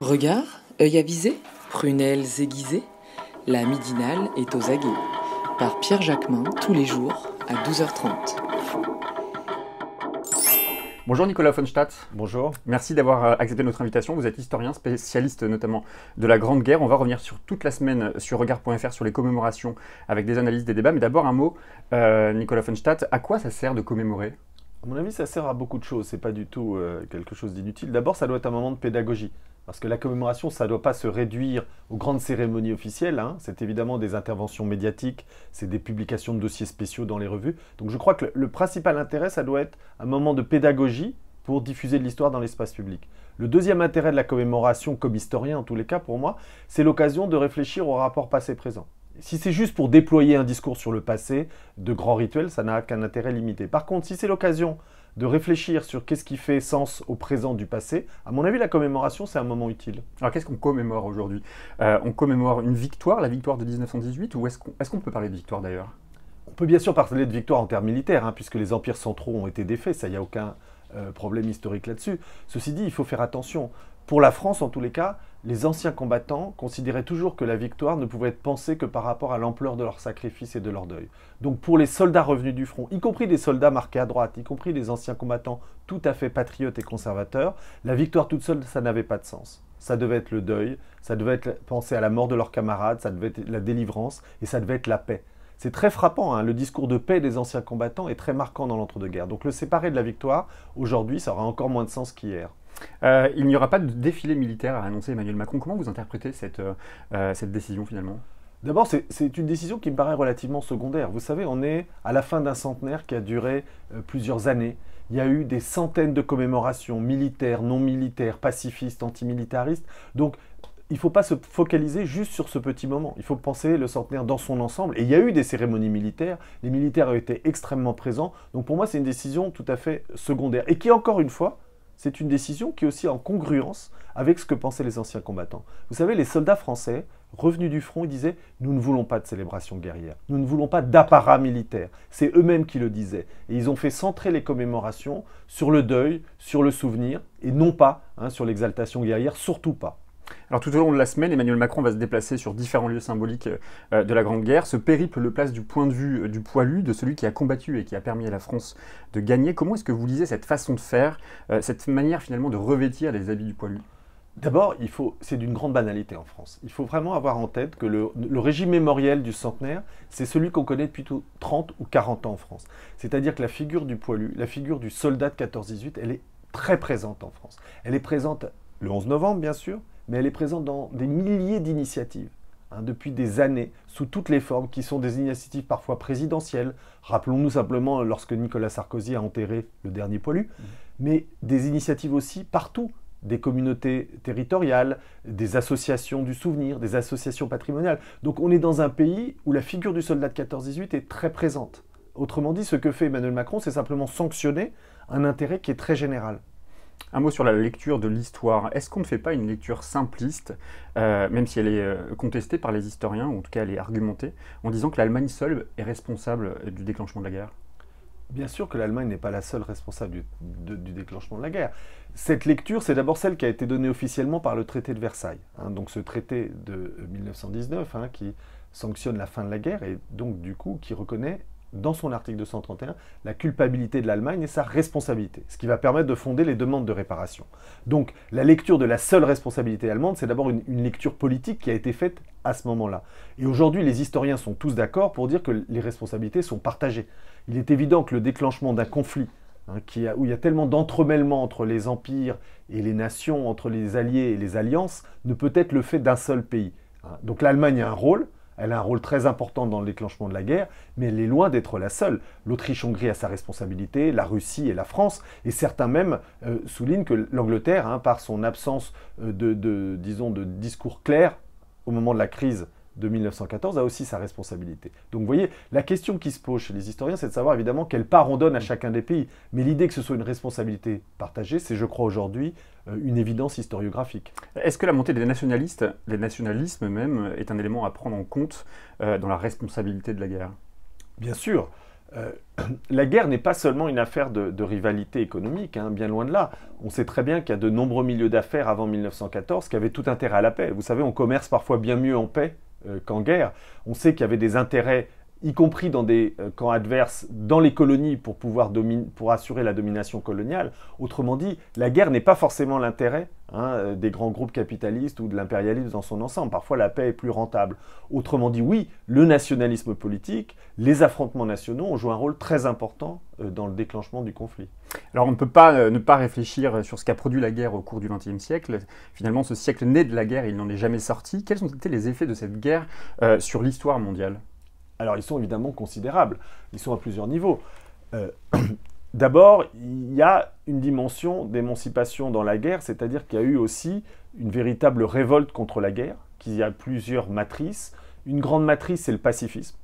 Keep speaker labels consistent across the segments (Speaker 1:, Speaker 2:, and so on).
Speaker 1: Regard, œil avisé, prunelles aiguisées, la midinale est aux aguets. Par Pierre Jacquemin, tous les jours, à 12h30.
Speaker 2: Bonjour Nicolas Offenstadt.
Speaker 3: Bonjour.
Speaker 2: Merci d'avoir accepté notre invitation. Vous êtes historien, spécialiste notamment de la Grande Guerre. On va revenir sur toute la semaine sur regard.fr sur les commémorations avec des analyses, des débats. Mais d'abord un mot, Nicolas Offenstadt, à quoi ça sert de commémorer ?
Speaker 3: À mon avis, ça sert à beaucoup de choses. C'est pas du tout quelque chose d'inutile. D'abord, ça doit être un moment de pédagogie. Parce que la commémoration, ça ne doit pas se réduire aux grandes cérémonies officielles. C'est évidemment des interventions médiatiques, c'est des publications de dossiers spéciaux dans les revues. Donc je crois que le principal intérêt, ça doit être un moment de pédagogie pour diffuser de l'histoire dans l'espace public. Le deuxième intérêt de la commémoration, comme historien en tous les cas pour moi, c'est l'occasion de réfléchir au rapport passé-présent. Si c'est juste pour déployer un discours sur le passé, de grands rituels, ça n'a qu'un intérêt limité. Par contre, si c'est l'occasion de réfléchir sur qu'est-ce qui fait sens au présent du passé, à mon avis, la commémoration, c'est un moment utile.
Speaker 2: Alors qu'est-ce qu'on commémore aujourd'hui ? On commémore une victoire, la victoire de 1918, ou est-ce qu'on peut parler de victoire d'ailleurs ?
Speaker 3: On peut bien sûr parler de victoire en termes militaires, puisque les empires centraux ont été défaits, ça, il n'y a aucun problème historique là-dessus. Ceci dit, il faut faire attention. Pour la France, en tous les cas, les anciens combattants considéraient toujours que la victoire ne pouvait être pensée que par rapport à l'ampleur de leur sacrifice et de leur deuil. Donc pour les soldats revenus du front, y compris des soldats marqués à droite, y compris des anciens combattants tout à fait patriotes et conservateurs, la victoire toute seule, ça n'avait pas de sens. Ça devait être le deuil, ça devait être penser à la mort de leurs camarades, ça devait être la délivrance et ça devait être la paix. C'est très frappant, le discours de paix des anciens combattants est très marquant dans l'entre-deux-guerres. Donc le séparer de la victoire, aujourd'hui, ça aura encore moins de sens qu'hier.
Speaker 2: Il n'y aura pas de défilé militaire, a annoncé Emmanuel Macron. Comment vous interprétez cette décision finalement ?
Speaker 3: D'abord, c'est une décision qui me paraît relativement secondaire. Vous savez, on est à la fin d'un centenaire qui a duré plusieurs années. Il y a eu des centaines de commémorations militaires, non militaires, pacifistes, antimilitaristes. Donc, il ne faut pas se focaliser juste sur ce petit moment. Il faut penser le centenaire dans son ensemble. Et il y a eu des cérémonies militaires. Les militaires ont été extrêmement présents. Donc pour moi, c'est une décision tout à fait secondaire. Et qui, encore une fois, c'est une décision qui est aussi en congruence avec ce que pensaient les anciens combattants. Vous savez, les soldats français, revenus du front, ils disaient « Nous ne voulons pas de célébration guerrière. Nous ne voulons pas d'apparat militaire. » C'est eux-mêmes qui le disaient. Et ils ont fait centrer les commémorations sur le deuil, sur le souvenir, et non pas sur l'exaltation guerrière, surtout pas.
Speaker 2: Alors tout au long de la semaine, Emmanuel Macron va se déplacer sur différents lieux symboliques de la Grande Guerre. Ce périple le place du point de vue du poilu, de celui qui a combattu et qui a permis à la France de gagner. Comment est-ce que vous lisez cette façon de faire, cette manière finalement de revêtir les habits du poilu ?
Speaker 3: D'abord, c'est d'une grande banalité en France. Il faut vraiment avoir en tête que le régime mémoriel du centenaire, c'est celui qu'on connaît depuis 30 ou 40 ans en France. C'est-à-dire que la figure du poilu, la figure du soldat de 14-18, elle est très présente en France. Elle est présente le 11 novembre, bien sûr, mais elle est présente dans des milliers d'initiatives, depuis des années, sous toutes les formes, qui sont des initiatives parfois présidentielles. Rappelons-nous simplement lorsque Nicolas Sarkozy a enterré le dernier poilu, mais des initiatives aussi partout, des communautés territoriales, des associations du souvenir, des associations patrimoniales. Donc on est dans un pays où la figure du soldat de 14-18 est très présente. Autrement dit, ce que fait Emmanuel Macron, c'est simplement sanctionner un intérêt qui est très général.
Speaker 2: Un mot sur la lecture de l'histoire. Est-ce qu'on ne fait pas une lecture simpliste, même si elle est contestée par les historiens, ou en tout cas elle est argumentée, en disant que l'Allemagne seule est responsable du déclenchement de la guerre ?
Speaker 3: Bien sûr que l'Allemagne n'est pas la seule responsable du déclenchement de la guerre. Cette lecture, c'est d'abord celle qui a été donnée officiellement par le traité de Versailles. Donc ce traité de 1919 qui sanctionne la fin de la guerre et donc du coup qui reconnaît dans son article 231, la culpabilité de l'Allemagne et sa responsabilité, ce qui va permettre de fonder les demandes de réparation. Donc la lecture de la seule responsabilité allemande, c'est d'abord une lecture politique qui a été faite à ce moment-là. Et aujourd'hui, les historiens sont tous d'accord pour dire que les responsabilités sont partagées. Il est évident que le déclenchement d'un conflit, où il y a tellement d'entremêlements entre les empires et les nations, entre les alliés et les alliances, ne peut être le fait d'un seul pays. Donc l'Allemagne a un rôle. Elle a un rôle très important dans le déclenchement de la guerre, mais elle est loin d'être la seule. L'Autriche-Hongrie a sa responsabilité, la Russie et la France, et certains même soulignent que l'Angleterre, par son absence de discours clair au moment de la crise de 1914, a aussi sa responsabilité. Donc vous voyez, la question qui se pose chez les historiens, c'est de savoir évidemment quelle part on donne à chacun des pays. Mais l'idée que ce soit une responsabilité partagée, c'est, je crois aujourd'hui, une évidence historiographique.
Speaker 2: Est-ce que la montée des nationalistes, des nationalismes même, est un élément à prendre en compte dans la responsabilité de la guerre ?
Speaker 3: Bien sûr. La guerre n'est pas seulement une affaire de rivalité économique, hein, bien loin de là. On sait très bien qu'il y a de nombreux milieux d'affaires avant 1914 qui avaient tout intérêt à la paix. Vous savez, on commerce parfois bien mieux en paix qu'en guerre. On sait qu'il y avait des intérêts, y compris dans des camps adverses, dans les colonies pour assurer la domination coloniale. Autrement dit, la guerre n'est pas forcément l'intérêt des grands groupes capitalistes ou de l'impérialisme dans son ensemble. Parfois, la paix est plus rentable. Autrement dit, oui, le nationalisme politique, les affrontements nationaux ont joué un rôle très important dans le déclenchement du conflit.
Speaker 2: Alors on ne peut pas ne pas réfléchir sur ce qu'a produit la guerre au cours du XXe siècle. Finalement, ce siècle né de la guerre, il n'en est jamais sorti. Quels ont été les effets de cette guerre sur l'histoire mondiale ?
Speaker 3: Alors, ils sont évidemment considérables. Ils sont à plusieurs niveaux. D'abord, il y a une dimension d'émancipation dans la guerre, c'est-à-dire qu'il y a eu aussi une véritable révolte contre la guerre, qu'il y a plusieurs matrices. Une grande matrice, c'est le pacifisme.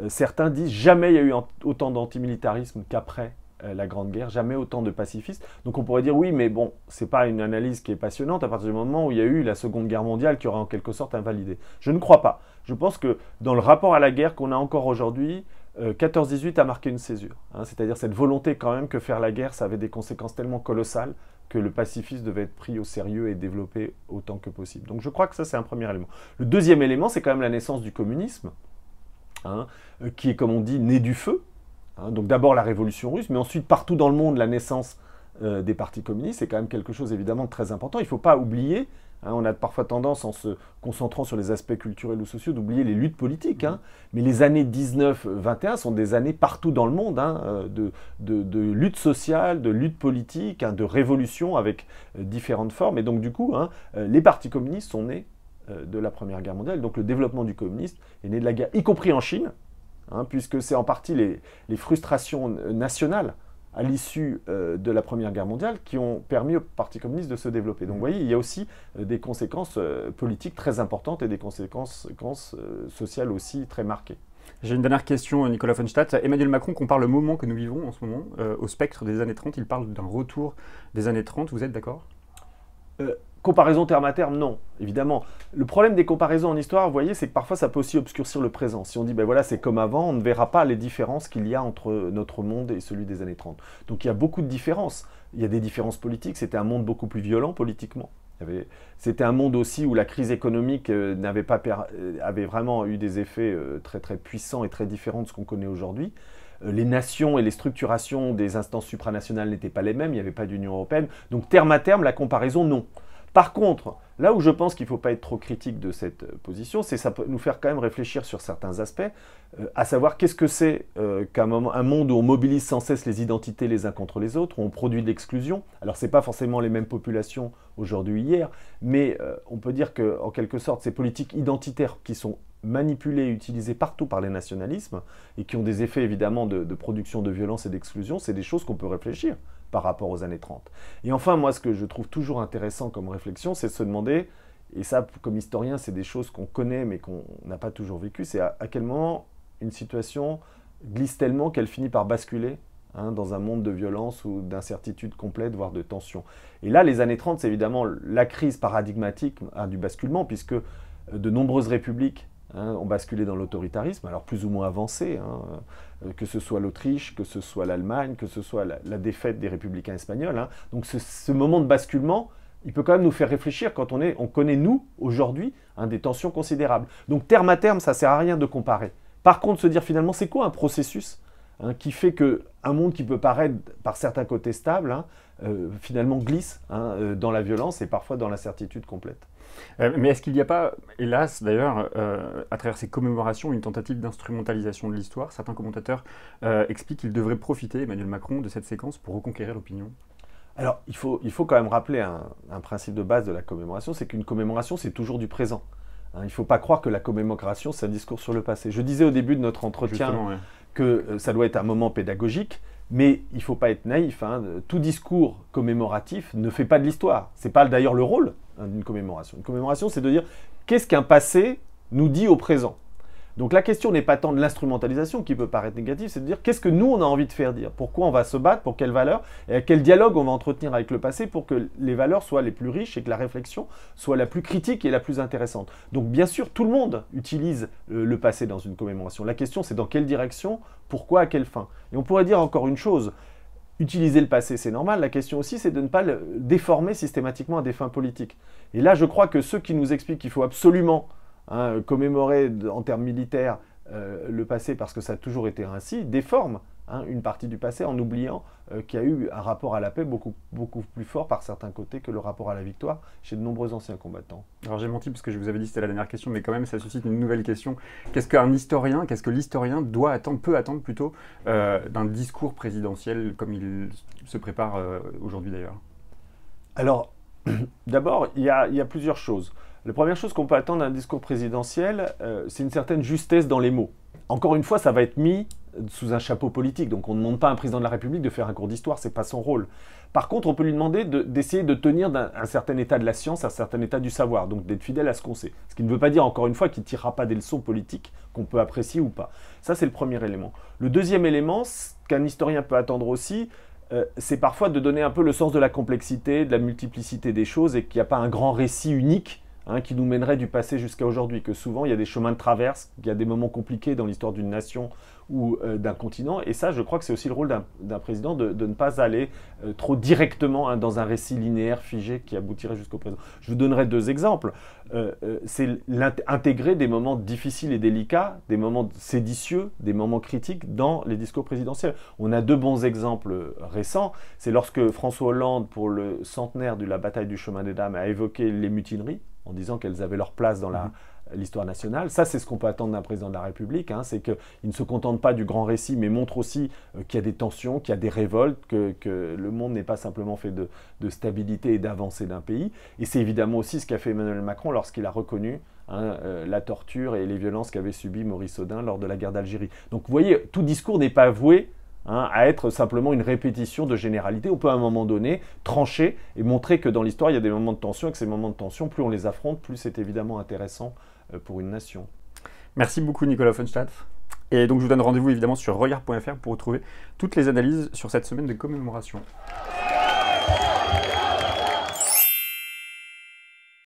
Speaker 3: Certains disent jamais il y a eu autant d'antimilitarisme qu'après la Grande Guerre, jamais autant de pacifistes. Donc on pourrait dire oui, mais bon, c'est pas une analyse qui est passionnante à partir du moment où il y a eu la Seconde Guerre mondiale qui aurait en quelque sorte invalidé. Je ne crois pas. Je pense que dans le rapport à la guerre qu'on a encore aujourd'hui, 14-18 a marqué une césure. C'est-à-dire cette volonté quand même que faire la guerre, ça avait des conséquences tellement colossales que le pacifisme devait être pris au sérieux et développé autant que possible. Donc je crois que ça, c'est un premier élément. Le deuxième élément, c'est quand même la naissance du communisme, qui est, comme on dit, né du feu. Donc d'abord la révolution russe, mais ensuite partout dans le monde, la naissance des partis communistes, c'est quand même quelque chose évidemment de très important. Il ne faut pas oublier, on a parfois tendance, en se concentrant sur les aspects culturels ou sociaux, d'oublier les luttes politiques. Mais les années 19-21 sont des années partout dans le monde, de lutte sociale, de lutte politique, de révolution avec différentes formes. Et donc du coup, les partis communistes sont nés de la Première Guerre mondiale. Donc le développement du communisme est né de la guerre, y compris en Chine, puisque c'est en partie les frustrations nationales à l'issue de la Première Guerre mondiale qui ont permis au Parti communiste de se développer. Donc vous voyez, il y a aussi des conséquences politiques très importantes et des conséquences sociales aussi très marquées.
Speaker 2: J'ai une dernière question, Nicolas von Stade. Emmanuel Macron compare le moment que nous vivons en ce moment au spectre des années 30. Il parle d'un retour des années 30. Vous êtes d'accord ?
Speaker 3: Comparaison terme à terme, non, évidemment. Le problème des comparaisons en histoire, vous voyez, c'est que parfois ça peut aussi obscurcir le présent. Si on dit, ben voilà, c'est comme avant, on ne verra pas les différences qu'il y a entre notre monde et celui des années 30. Donc il y a beaucoup de différences. Il y a des différences politiques, c'était un monde beaucoup plus violent politiquement. C'était un monde aussi où la crise économique avait vraiment eu des effets très très puissants et très différents de ce qu'on connaît aujourd'hui. Les nations et les structurations des instances supranationales n'étaient pas les mêmes, il n'y avait pas d'Union européenne. Donc terme à terme, la comparaison, non. Par contre, là où je pense qu'il ne faut pas être trop critique de cette position, c'est que ça peut nous faire quand même réfléchir sur certains aspects, à savoir qu'est-ce que c'est qu'un monde où on mobilise sans cesse les identités les uns contre les autres, où on produit de l'exclusion. Alors ce n'est pas forcément les mêmes populations aujourd'hui hier, mais on peut dire qu'en quelque sorte, ces politiques identitaires qui sont manipulées et utilisées partout par les nationalismes et qui ont des effets évidemment de production de violence et d'exclusion, c'est des choses qu'on peut réfléchir par rapport aux années 30. Et enfin, moi, ce que je trouve toujours intéressant comme réflexion, c'est de se demander, et ça, comme historien, c'est des choses qu'on connaît mais qu'on n'a pas toujours vécues, c'est à quel moment une situation glisse tellement qu'elle finit par basculer dans un monde de violence ou d'incertitude complète, voire de tension. Et là, les années 30, c'est évidemment la crise paradigmatique du basculement, puisque de nombreuses républiques ont basculé dans l'autoritarisme, alors plus ou moins avancé, que ce soit l'Autriche, que ce soit l'Allemagne, que ce soit la défaite des républicains espagnols. Donc ce moment de basculement, il peut quand même nous faire réfléchir quand on connaît, nous, aujourd'hui, des tensions considérables. Donc terme à terme, ça ne sert à rien de comparer. Par contre, se dire finalement, c'est quoi un processus qui fait qu'un monde qui peut paraître par certains côtés stable, finalement glisse dans la violence et parfois dans l'incertitude complète.
Speaker 2: Mais est-ce qu'il n'y a pas, hélas d'ailleurs, à travers ces commémorations, une tentative d'instrumentalisation de l'histoire ? Certains commentateurs expliquent qu'il devrait profiter, Emmanuel Macron, de cette séquence pour reconquérir l'opinion.
Speaker 3: Alors, il faut quand même rappeler un principe de base de la commémoration, c'est qu'une commémoration, c'est toujours du présent. Il ne faut pas croire que la commémoration, c'est un discours sur le passé. Je disais au début de notre entretien que ça doit être un moment pédagogique, mais il ne faut pas être naïf. Tout discours commémoratif ne fait pas de l'histoire. Ce n'est pas d'ailleurs le rôle d'une commémoration. Une commémoration, c'est de dire qu'est-ce qu'un passé nous dit au présent. Donc la question n'est pas tant de l'instrumentalisation qui peut paraître négative, c'est de dire qu'est-ce que nous on a envie de faire dire, pourquoi on va se battre, pour quelles valeurs, et quel dialogue on va entretenir avec le passé pour que les valeurs soient les plus riches et que la réflexion soit la plus critique et la plus intéressante. Donc bien sûr, tout le monde utilise le passé dans une commémoration. La question c'est dans quelle direction, pourquoi, à quelle fin. Et on pourrait dire encore une chose, utiliser le passé, c'est normal. La question aussi, c'est de ne pas le déformer systématiquement à des fins politiques. Et là, je crois que ceux qui nous expliquent qu'il faut absolument commémorer en termes militaires le passé parce que ça a toujours été ainsi, déforment une partie du passé en oubliant qu'il y a eu un rapport à la paix beaucoup plus fort par certains côtés que le rapport à la victoire chez de nombreux anciens combattants.
Speaker 2: Alors j'ai menti parce que je vous avais dit que c'était la dernière question, mais quand même ça suscite une nouvelle question. Qu'est-ce que l'historien doit attendre, peut attendre plutôt, d'un discours présidentiel comme il se prépare aujourd'hui d'ailleurs?
Speaker 3: Alors, d'abord, il y a plusieurs choses. La première chose qu'on peut attendre d'un discours présidentiel, c'est une certaine justesse dans les mots. Encore une fois, ça va être mis sous un chapeau politique, donc on ne demande pas à un président de la République de faire un cours d'histoire, ce n'est pas son rôle. Par contre, on peut lui demander d'essayer de tenir un certain état de la science, un certain état du savoir, donc d'être fidèle à ce qu'on sait. Ce qui ne veut pas dire, encore une fois, qu'il ne tirera pas des leçons politiques qu'on peut apprécier ou pas. Ça, c'est le premier élément. Le deuxième élément, qu'un historien peut attendre aussi, c'est parfois de donner un peu le sens de la complexité, de la multiplicité des choses et qu'il n'y a pas un grand récit unique qui nous mènerait du passé jusqu'à aujourd'hui, que souvent il y a des chemins de traverse, qu'il y a des moments compliqués dans l'histoire d'une nation ou d'un continent, et ça je crois que c'est aussi le rôle d'un président de ne pas aller trop directement dans un récit linéaire figé qui aboutirait jusqu'au présent. Je vous donnerai deux exemples. C'est intégrer des moments difficiles et délicats, des moments séditieux, des moments critiques dans les discours présidentiels. On a deux bons exemples récents. C'est lorsque François Hollande, pour le centenaire de la bataille du Chemin des Dames, a évoqué les mutineries, en disant qu'elles avaient leur place dans l'histoire nationale. Ça, c'est ce qu'on peut attendre d'un président de la République, c'est qu'il ne se contente pas du grand récit, mais montre aussi qu'il y a des tensions, qu'il y a des révoltes, que le monde n'est pas simplement fait de stabilité et d'avancée d'un pays. Et c'est évidemment aussi ce qu'a fait Emmanuel Macron lorsqu'il a reconnu la torture et les violences qu'avait subi Maurice Audin lors de la guerre d'Algérie. Donc vous voyez, tout discours n'est pas voué à être simplement une répétition de généralité. On peut à un moment donné trancher et montrer que dans l'histoire, il y a des moments de tension et que ces moments de tension, plus on les affronte, plus c'est évidemment intéressant pour une nation.
Speaker 2: Merci beaucoup Nicolas Offenstadt. Et donc je vous donne rendez-vous évidemment sur regard.fr pour retrouver toutes les analyses sur cette semaine de commémoration.